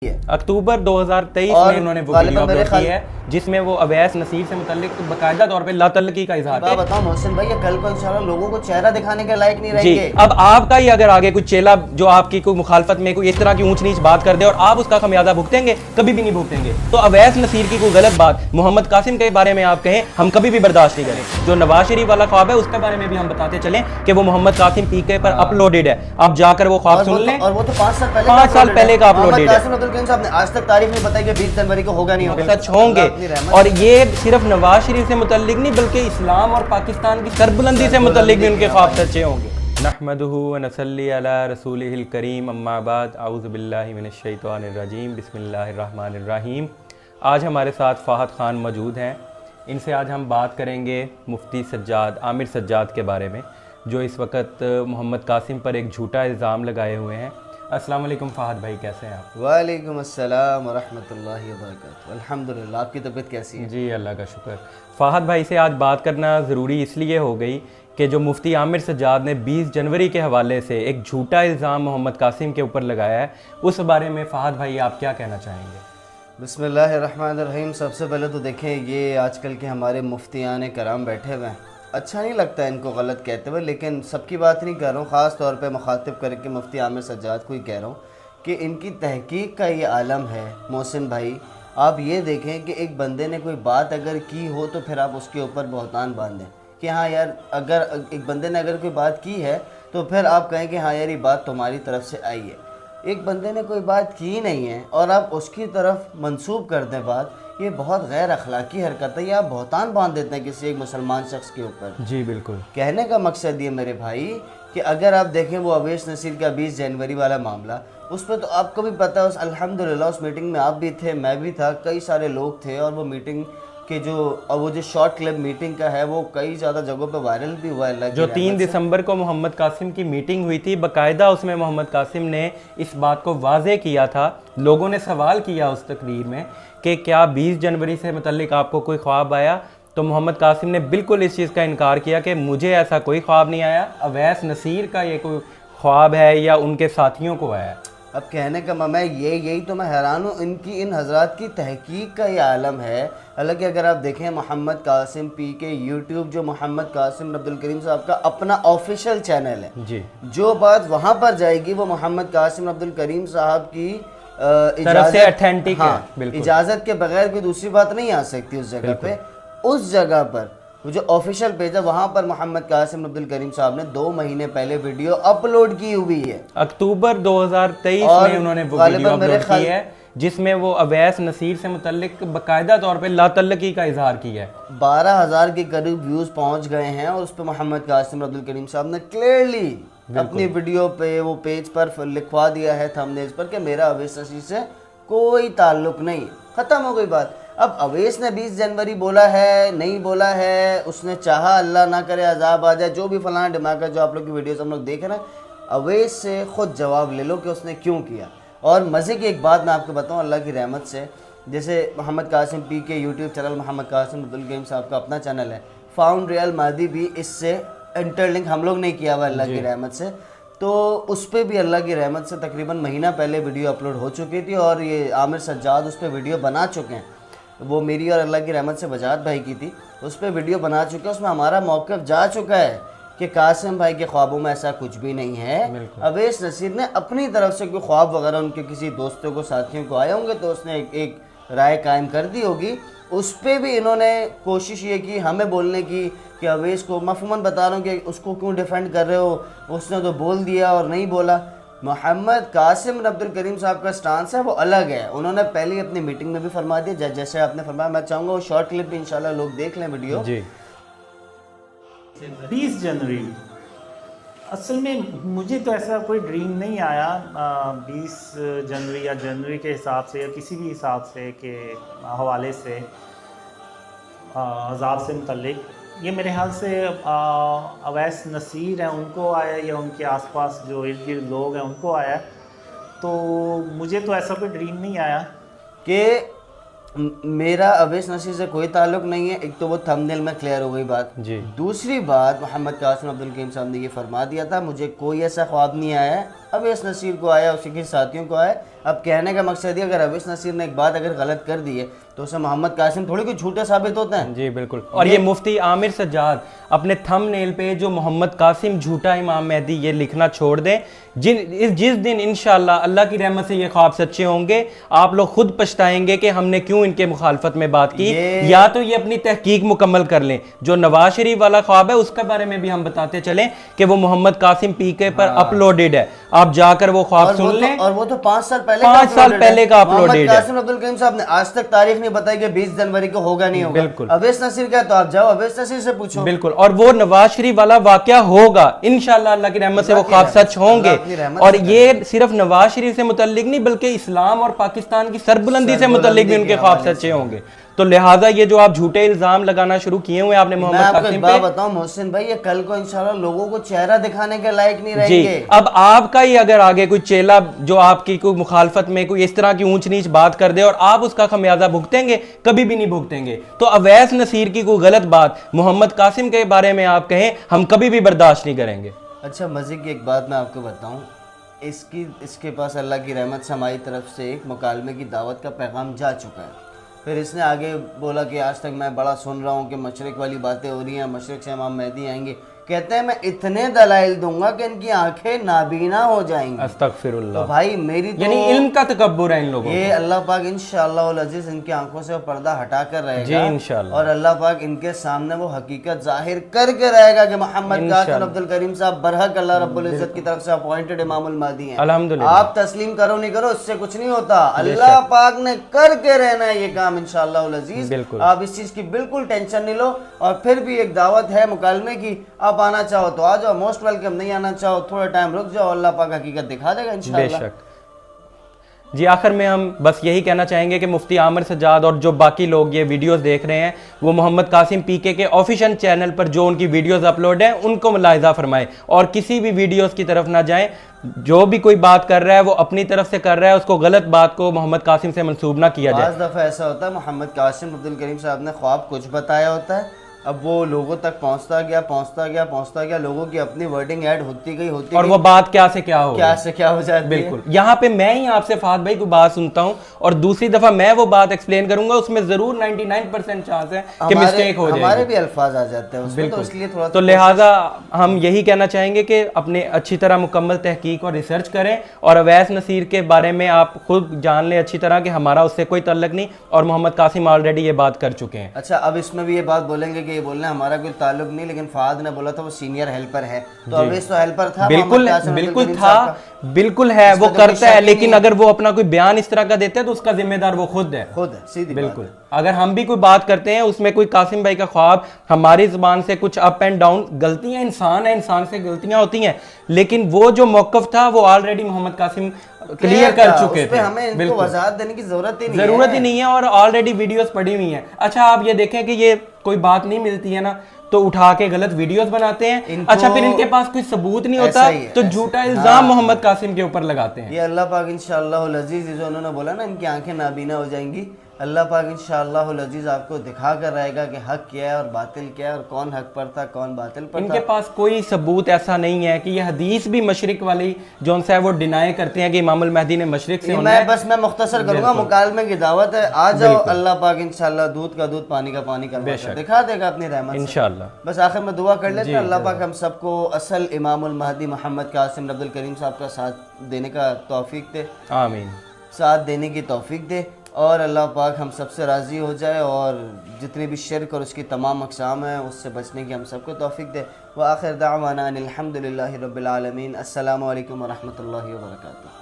اکتوبر 2023 میں انہوں نے وہ ویڈیو اپلوڈ کی ہے جس میں وہ اویس نصیر سے متعلق باقاعدہ طور پہ لا تعلقی کا اظہار ہے. بتاؤ محسن بھائی، کل کو انشاءاللہ لوگوں کو چہرہ دکھانے کے لائق نہیں رہیں گے. جی اب آپ کا ہی اگر آگے کوئی چیلا جو آپ کی کوئی مخالفت میں کوئی اس طرح کی اونچ نیچ بات کر دے اور آپ اس کا خمیازہ بھگتیں گے، کبھی بھی نہیں بھگتیں گے. تو اویس نصیر کی کوئی غلط بات محمد قاسم کے بارے میں آپ کہیں، ہم کبھی بھی برداشت نہیں کریں. جو نواز شریف والا خواب ہے اس کے بارے میں بھی ہم بتاتے چلیں کہ وہ محمد قاسم پی کے پر اپلوڈڈ ہے، آپ جا کر وہ خواب سن لیں. اور وہ تو 5 سال پہلے کا اپلوڈڈ ہے. محمد قاسم عبدالکریم صاحب نے آج تک تاریخ نہیں بتائی کہ 20 جنوری کو ہوگا نہیں ہوگا. سچ ہوں گے. اور یہ صرف نواز شریف سے متعلق نہیں بلکہ اسلام اور پاکستان کی سربلندی سے متعلق بھی ان کے خواب سچے ہوں گے. نحمدہ ونصلی علی رسولہ الکریم، اما بعد، اعوذ باللہ من الشیطان الرجیم، بسم اللہ الرحمن الرحیم. آج ہمارے ساتھ فہد خان موجود ہیں. ان سے آج ہم بات کریں گے مفتی سجاد عامر سجاد کے بارے میں، جو اس وقت محمد قاسم پر ایک جھوٹا الزام لگائے ہوئے ہیں. السلام علیکم فہد بھائی، کیسے ہیں آپ؟ وعلیکم السلام ورحمۃ اللہ وبرکاتہ. الحمدللہ. آپ کی طبیعت کیسی ہے؟ جی اللہ کا شکر. فہد بھائی سے آج بات کرنا ضروری اس لیے ہو گئی کہ جو مفتی عامر سجاد نے 20 جنوری کے حوالے سے ایک جھوٹا الزام محمد قاسم کے اوپر لگایا ہے، اس بارے میں فہد بھائی آپ کیا کہنا چاہیں گے؟ بسم اللہ الرحمن الرحیم. سب سے پہلے تو دیکھیں، یہ آج کل کے ہمارے مفتیان کرام بیٹھے ہوئے ہیں، اچھا نہیں لگتا ان کو غلط کہتے ہوئے، لیکن سب کی بات نہیں کر رہا ہوں، خاص طور پہ مخاطب کر کے مفتی عامر سجاد کو ہی کہہ رہا ہوں کہ ان کی تحقیق کا یہ عالم ہے. محسن بھائی، آپ یہ دیکھیں کہ ایک بندے نے کوئی بات اگر کی ہو تو پھر آپ اس کے اوپر بہتان باندھیں کہ ہاں یار، اگر ایک بندے نے اگر کوئی بات کی ہے تو پھر آپ کہیں کہ ہاں یار یہ بات تمہاری طرف سے آئی ہے. ایک بندے نے کوئی بات کی نہیں ہے اور آپ اس کی طرف منسوب کر دیں بات، یہ بہت غیر اخلاقی حرکت ہے. یہ آپ بہتان باندھ دیتے ہیں کسی ایک مسلمان شخص کے اوپر. جی بالکل. کہنے کا مقصد یہ میرے بھائی کہ اگر آپ دیکھیں وہ اویس نصیر کا 20 جنوری والا معاملہ، اس پہ تو آپ کو بھی پتہ ہے، الحمدللہ اس میٹنگ میں آپ بھی تھے، میں بھی تھا، کئی سارے لوگ تھے، اور وہ میٹنگ کہ وہ جو شارٹ کلپ میٹنگ کا ہے وہ کئی زیادہ جگہوں پہ وائرل بھی ہوا ہے. اللہ جو 3 دسمبر کو محمد قاسم کی میٹنگ ہوئی تھی، باقاعدہ اس میں محمد قاسم نے اس بات کو واضح کیا تھا. لوگوں نے سوال کیا اس تقریر میں کہ کیا 20 جنوری سے متعلق آپ کو کوئی خواب آیا؟ تو محمد قاسم نے بالکل اس چیز کا انکار کیا کہ مجھے ایسا کوئی خواب نہیں آیا، اویس نصیر کا یہ کوئی خواب ہے یا ان کے ساتھیوں کو آیا. اب کہنے کا میں یہی تو میں حیران ہوں، ان حضرات کی تحقیق کا یہ عالم ہے. حالانکہ اگر آپ دیکھیں محمد قاسم پی کے یوٹیوب، جو محمد قاسم عبدالکریم صاحب کا اپنا آفیشیل چینل ہے، جی، جو بات وہاں پر جائے گی وہ محمد قاسم عبدالکریم صاحب کی طرف سے اتھینٹک ہے. بالکل اجازت کے بغیر کوئی دوسری بات نہیں آ سکتی اس جگہ پہ. اس جگہ پر وہ جو آفیشیل پیج ہے وہاں پر محمد قاسم عبدالکریم صاحب نے 2 مہینے پہلے ویڈیو اپلوڈ کی ہوئی ہے. اکتوبر 2023 میں انہوں نے وہ ویڈیو اپلوڈ کی ہے جس میں وہ اویس نصیر سے متعلق باقاعدہ طور پہ لا تعلقی کا اظہار کیا ہے. 12,000 کے قریب ویوز پہنچ گئے ہیں، اور اس پہ محمد قاسم عبدالکریم صاحب نے کلیئرلی اپنی ویڈیو پہ وہ پیج پر لکھوا دیا ہے تھمبنیل پر کہ میرا اویس نصیر سے کوئی تعلق نہیں. ختم ہو گئی بات. اب اویس نے 20 جنوری بولا ہے نہیں بولا ہے، اس نے چاہا اللہ نہ کرے عذاب آ جائے، جو بھی فلانا دماغ ہے، جو آپ لوگ کی ویڈیوز ہم لوگ دیکھ رہے ہیں، اویس سے خود جواب لے لو کہ اس نے کیوں کیا. اور مزے کی ایک بات میں آپ کو بتاؤں، اللہ کی رحمت سے، جیسے محمد قاسم پی کے یوٹیوب چینل، محمد قاسم عبدالکریم صاحب کا اپنا چینل ہے، فاؤنڈ ریئل مادی بھی اس سے انٹر لنک ہم لوگ نہیں کیا ہوا اللہ کی رحمت سے. تو اس پہ بھی اللہ کی رحمت سے تقریباً مہینہ پہلے ویڈیو اپلوڈ ہو چکی تھی، اور یہ عامر سجاد اس پہ ویڈیو بنا چکے ہیں. وہ میری اور اللہ کی رحمت سے بجاد بھائی کی تھی، اس پہ ویڈیو بنا چکے ہیں. اس میں ہمارا موقف جا چکا ہے کہ قاسم بھائی کے خوابوں میں ایسا کچھ بھی نہیں ہے. اویس نصیر نے اپنی طرف سے کوئی خواب وغیرہ ان کے کسی دوستوں کو، ساتھیوں کو آئے ہوں گے تو اس نے ایک رائے قائم کر دی ہوگی. اس پہ بھی انہوں نے کوشش یہ کی ہمیں بولنے کی کہ اویس کو، مفہوماً بتا رہا ہوں کہ اس کو کیوں ڈیفینڈ کر رہے ہو، اس نے تو بول دیا اور نہیں بولا. محمد قاسم عبدالکریم صاحب کا سٹانس ہے وہ الگ ہے. انہوں نے پہلی اپنی میٹنگ میں بھی فرما دیا جیسے آپ نے فرمایا. میں چاہوں گا وہ شارٹ کلپ بھی انشاءاللہ لوگ دیکھ لیں ویڈیو. جی 20 جنوری اصل میں مجھے تو ایسا کوئی ڈریم نہیں آیا 20 جنوری یا جنوری کے حساب سے یا کسی بھی حساب سے کہ حوالے سے عذاب سے متعلق. یہ میرے خیال سے اویس نصیر ہیں ان کو آیا یا ان کے آس پاس جو ارد گرد لوگ ہیں ان کو آیا. تو مجھے تو ایسا کوئی ڈریم نہیں آیا کہ میرا اویس نصیر سے کوئی تعلق نہیں ہے. ایک تو وہ تھمبنیل میں کلیئر ہو گئی بات. جی. دوسری بات، محمد قاسم عبدالکریم صاحب نے یہ فرما دیا تھا مجھے کوئی ایسا خواب نہیں آیا ہے اویس نصیر کو آیا, اس کے ساتھیوں کو آیا. اب کہنے کا مقصد یہ, اگر اویس نصیر نے ایک بات اگر غلط کر دی ہے تو اسے محمد قاسم تھوڑی کوئی جھوٹا ثابت ہوتا ہے. جی بالکل. اور یہ مفتی عامر سجاد اپنے تھم نیل پہ جو محمد قاسم جھوٹا امام مہدی یہ لکھنا چھوڑ دیں. جس دن انشاءاللہ اللہ کی رحمت سے یہ خواب سچے ہوں گے, آپ لوگ خود پچھتائیں گے کہ ہم نے کیوں ان کے مخالفت میں بات کی. یا تو یہ اپنی تحقیق مکمل کر لیں. جو نواز شریف والا خواب ہے اس کے بارے میں بھی ہم بتاتے چلیں کہ وہ محمد قاسم پی کے پر اپلوڈڈ ہے, آپ جا کر وہ خواب سن لیں. اور وہ تو 5 سال پہلے کا اپلوڈڈ ہے. محمد قاسم عبد الکریم صاحب نے آج تک تاریخ نہیں بتائی کہ 20 جنوری کو ہوگا نہیں ہوگا. بالکل. اویس نصیر کا تو آپ جاؤ اویس نصیر سے پوچھو. بالکل. اور وہ نواز شریف والا واقعہ ہوگا انشاءاللہ, اللہ کی رحمت سے وہ خواب سچ ہوں گے. اور یہ صرف نواز شریف سے متعلق نہیں بلکہ اسلام اور پاکستان کی سربلندی سے متعلق بھی ان کے خواب سچے ہوں گے. تو لہٰذا یہ جو آپ جھوٹے الزام لگانا شروع کیے ہوئے آپ نے محمد قاسم پہ, میں آپ کو ایک بات بتاؤں محسن بھائی, یہ کل کو انشاءاللہ لوگوں کو چہرہ دکھانے کے لائق نہیں رہیں گے. اب آپ کا ہی اگر آگے کوئی چیلا جو آپ کی کوئی مخالفت میں کوئی اس طرح کی اونچ نیچ بات کر دے اور آپ اس کا خمیازہ بھگتیں گے, کبھی بھی نہیں بھگتیں گے. تو اویس نصیر کی کوئی غلط بات محمد قاسم کے بارے میں آپ کہیں, ہم کبھی بھی برداشت نہیں کریں گے. اچھا مزے کی ایک بات میں آپ کو بتاؤں, اس کے پاس اللہ کی رحمت سے ہماری طرف سے ایک مکالمے کی دعوت کا پیغام جا چکا ہے. پھر اس نے آگے بولا کہ آج تک میں بڑا سن رہا ہوں کہ مشرق والی باتیں ہو رہی ہیں, مشرق سے امام مہدی آئیں گے. کہتے ہیں میں اتنے دلائل دوں گا کہ ان کی آنکھیں نابینا ہو جائیں گی. استغفر اللہ. تو بھائی میری تو یعنی علم کا تکبر ہے ان لوگوں. یہ اللہ پاک انشاءاللہ العزیز ان کی آنکھوں سے پردہ ہٹا کر رہے گا. جی انشاءاللہ. اور اللہ پاک ان کے سامنے وہ حقیقت ظاہر کر کے رہے گا کہ محمد قاسم عبد الکریم صاحب برحق اللہ رب العزت کی طرف سے اپوائنٹڈ امام المہدی ہیں. الحمدللہ. آپ تسلیم کرو نہیں کرو اس سے کچھ نہیں ہوتا, اللہ پاک نے کر کے رہنا ہے یہ کام انشاءاللہ العزیز. آپ اس چیز کی بالکل ٹینشن نہیں لو. اور پھر بھی ایک دعوت ہے مکالمے کی, آپ آنا چاہو تو آ جاؤ, موسٹ ویلکم. نہیں آنا چاہو تھوڑا ٹائم رک جاؤ, اللہ پاک حقیقت دکھا دے گا انشاءاللہ. بے شک. جی آخر میں ہم بس یہی کہنا چاہیں گے کہ مفتی عامر سجاد اور جو باقی لوگ یہ ویڈیوز دیکھ رہے ہیں وہ محمد قاسم پی کے آفیشیل چینل پر جو ان کی ویڈیوز اپلوڈ ہیں ان کو ملاحظہ فرمائیں اور کسی بھی ویڈیوز کی طرف نہ جائیں. جو بھی کوئی بات کر رہا ہے وہ اپنی طرف سے کر رہا ہے, اس کو غلط بات کو محمد قاسم سے منسوب نہ کیا جائے. بعض دفعہ ایسا ہوتا ہے محمد قاسم عبد الکریم صاحب نے خواب کچھ بتایا ہوتا ہے, اب وہ لوگوں تک پہنچتا گیا, لوگوں کی اپنی ورڈنگ ایڈ ہوتی گئی اور وہ بات کیا سے کیا ہو جاتی ہے. بالکل. یہاں پہ میں ہی آپ سے فہد بھائی کوئی بات سنتا ہوں اور دوسری دفعہ میں وہ بات ایکسپلین کروں گا, اس میں ضرور 99% چانس ہے کہ مسٹیک ہو جائے گی. ہمارے بھی الفاظ آ جاتے ہیں اس میں, تو اس لیے تھوڑا تو لہٰذا ہم یہی کہنا چاہیں گے کہ اپنے اچھی طرح مکمل تحقیق اور ریسرچ کریں, اور اویس نصیر کے بارے میں آپ خود جان لیں اچھی طرح کہ ہمارا اس سے کوئی تعلق نہیں, اور محمد قاسم آلریڈی یہ بات کر چکے ہیں. اچھا اب اس میں بھی یہ بات بولیں گے کہ یہ بولنا ہمارا کوئی تعلق نہیں, لیکن فہد نے بولا تھا وہ سینئر ہیلپر ہے, تو اویس تو ہیلپر تھا. بالکل تھا, بالکل ہے, وہ کرتا ہے, لیکن اگر وہ اپنا کوئی بیان اس طرح کا دیتا ہے تو اس کا ذمہ دار وہ خود ہے. سیدھی بالکل. اگر ہم بھی کوئی بات کرتے ہیں اس میں کوئی قاسم بھائی کا خواب ہماری زبان سے کچھ اپ اینڈ ڈاؤن, غلطیاں انسان ہے, انسان سے غلطیاں ہوتی ہیں, لیکن وہ جو موقف تھا وہ آلریڈی محمد قاسم کلیئر کر چکے تھے. ہمیں ان کو وضاحت دینے کی ضرورت ہی نہیں ہے, اور آلریڈی ویڈیوز پڑی ہوئی ہیں. اچھا آپ یہ دیکھیں کہ یہ کوئی بات نہیں ملتی ہے نا تو اٹھا کے غلط ویڈیوز بناتے ہیں. اچھا پھر ان کے پاس کوئی ثبوت نہیں ہوتا تو جھوٹا الزام محمد قاسم کے اوپر لگاتے ہیں. یہ اللہ پاک انشاءاللہ العزیز جو انہوں نے بولا نا ان کی آنکھیں نابینا ہو جائیں گی, اللہ پاک انشاءاللہ العزیز آپ کو دکھا کر رہے گا کہ حق کیا ہے اور باطل کیا ہے, اور کون حق پر تھا کون باطل پر تھا. ان کے پاس کوئی ثبوت ایسا نہیں ہے کہ یہ حدیث بھی مشرق والی جون صاحب وہ ڈینائی کرتے ہیں کہ امام المہدی نے مشرق سے ہونا ہے. میں مختصر کروں گا, مکالمے کی دعوت ہے, آ جاؤ, اللہ پاک انشاءاللہ دودھ کا دودھ پانی کا پانی کروا دکھا دے گا اپنی رحمت سے انشاءاللہ. بس آخر میں دعا کر لیتے ہیں اللہ پاک ہم سب کو اصل امام المہدی محمد قاسم عبد الکریم صاحب کا ساتھ دینے کا توفیق دے. آمین. ساتھ دینے کی توفیق دے, اور اللہ پاک ہم سب سے راضی ہو جائے, اور جتنے بھی شرک اور اس کی تمام اقسام ہیں اس سے بچنے کی ہم سب کو توفیق دے. وآخر دعوانا ان الحمدللہ رب العالمین. السلام علیکم ورحمۃ اللہ وبرکاتہ.